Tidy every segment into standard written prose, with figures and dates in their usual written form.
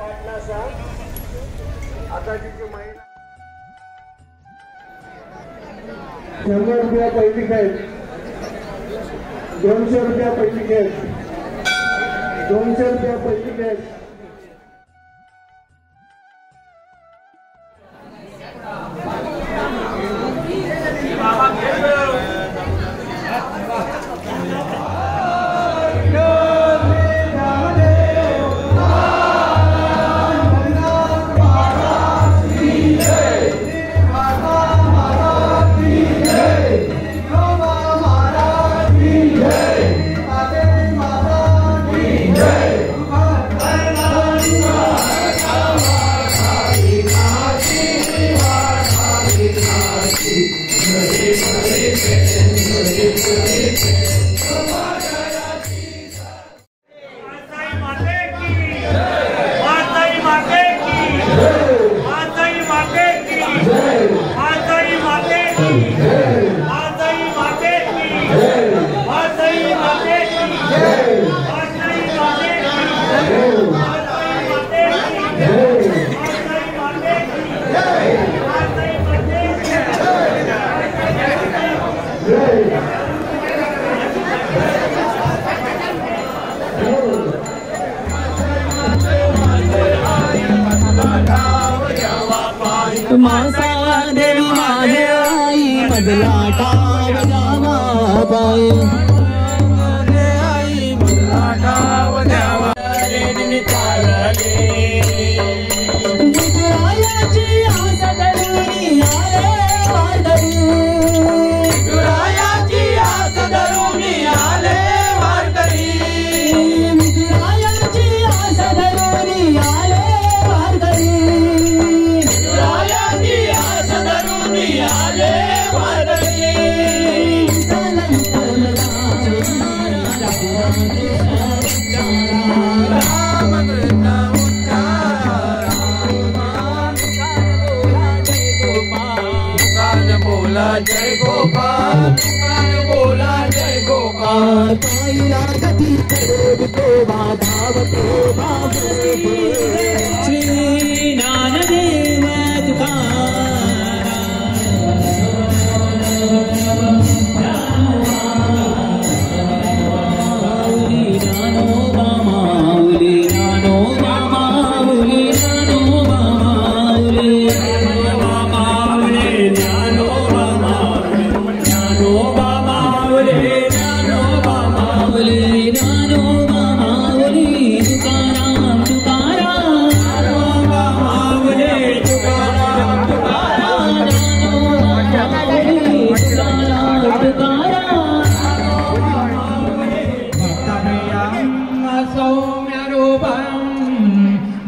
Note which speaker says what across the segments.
Speaker 1: ₹100 पहिली खेळ, ₹200 पहिली खेळ, ₹200 पहिली खेळ.
Speaker 2: मासा देवी माझे आई बदला टाव द्यावा बाई आई बदला टाव द्यावा रे चालले गुरायाची आस धरून आले वारकरी गुरायाची आस धरून आले वारकरी गुरायाची आस धरून आले वारकरी आले वारकरी बोला जय गोपाल बोला जय गोपाल पाहिला कधी तो धावतो श्री ज्ञानदेव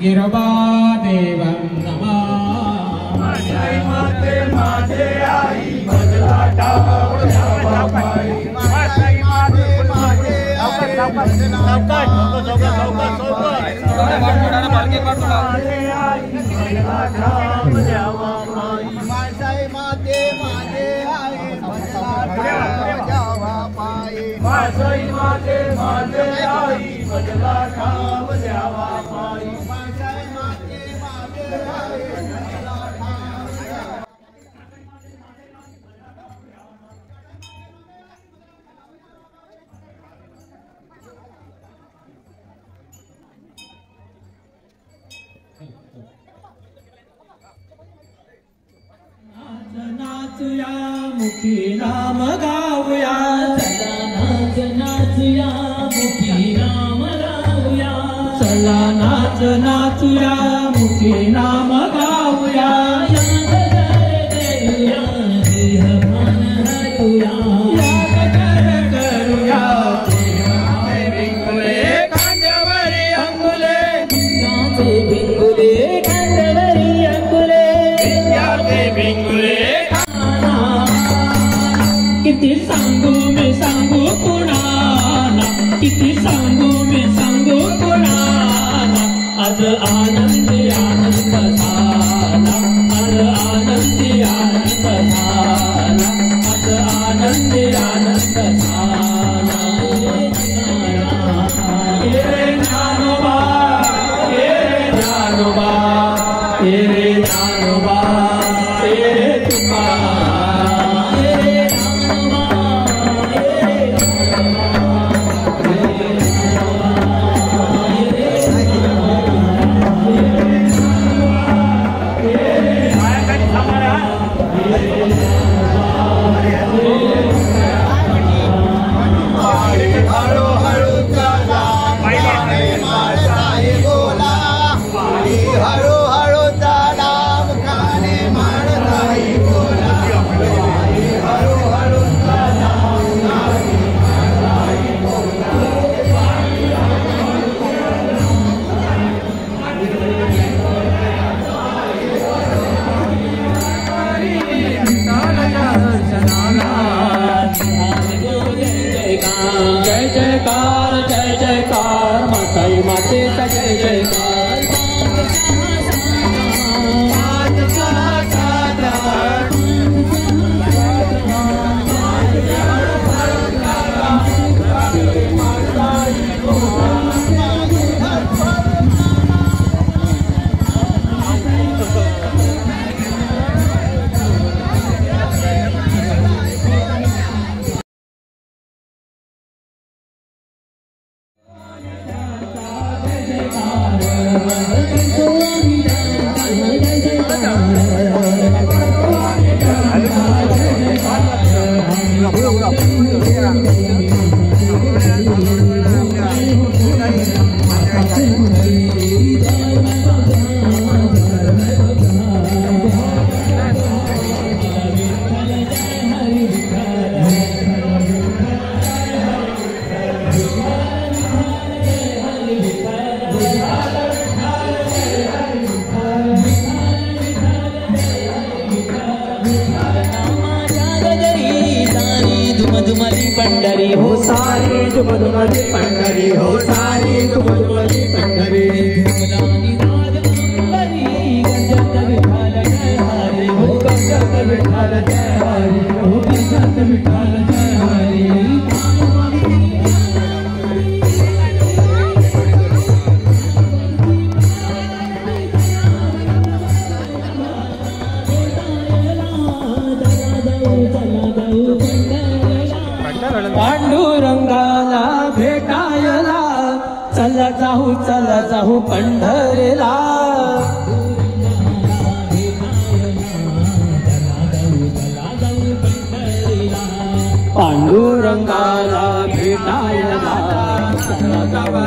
Speaker 2: गिरबा देवं नमा जय माते माझे आई बदला टाव द्यावा बाई जय माते माझे आई बदला टाव द्यावा बाई जय माते माझे आई बदला टाव द्यावा बाई जय माते माझे आई बदला टाव द्यावा बाई नाचूया मुखी नाम गाऊया चला नाच नाचूया मुखी नाम गाऊया चला नाच नाचूया मुखी नाम गाऊया याद देऊया देहभान हटूया याद करूया देहाचे भिंगुले खांद्यावरी अंगुले भिंगाचे भिंगुले खांद्यावरी अंगुले भिंगाचे भिंगुले किती सांगू मी सांगू कुणाला किती सांगू मी सांगू कुणाला आज आनंदी आनंद झाला आज आनंदी आनंद झाला आज आनंदी आनंद झाला हे ज्ञानोबा हे ज्ञान हळू हळूचा नाम काने माणसाई बोला हळू हळूचा नाम काने माणसाई बोला
Speaker 3: जय जयकार जय जयकार माताई मातेचा जय जयकार पंढरी हो सारी दुमदुमली पंढरी हो सारी दुमदुमली पंढरी धुमदानी नाद मंगरी गंजत विठाल जय हरी हो गंजत विठाल जय हरी हो गंजत विठाल जय हरी पांडुरंगाला भेटायला चला जाऊ पंढरीला पांडुरंगाला भेटायला चला जाऊ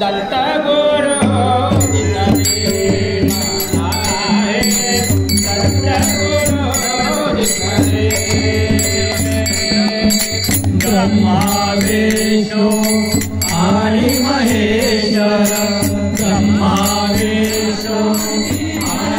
Speaker 2: दत्त
Speaker 3: ब्रह्मा विष्णु आणि महेश्वर ब्रह्मा विष्णु आणि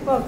Speaker 1: बघ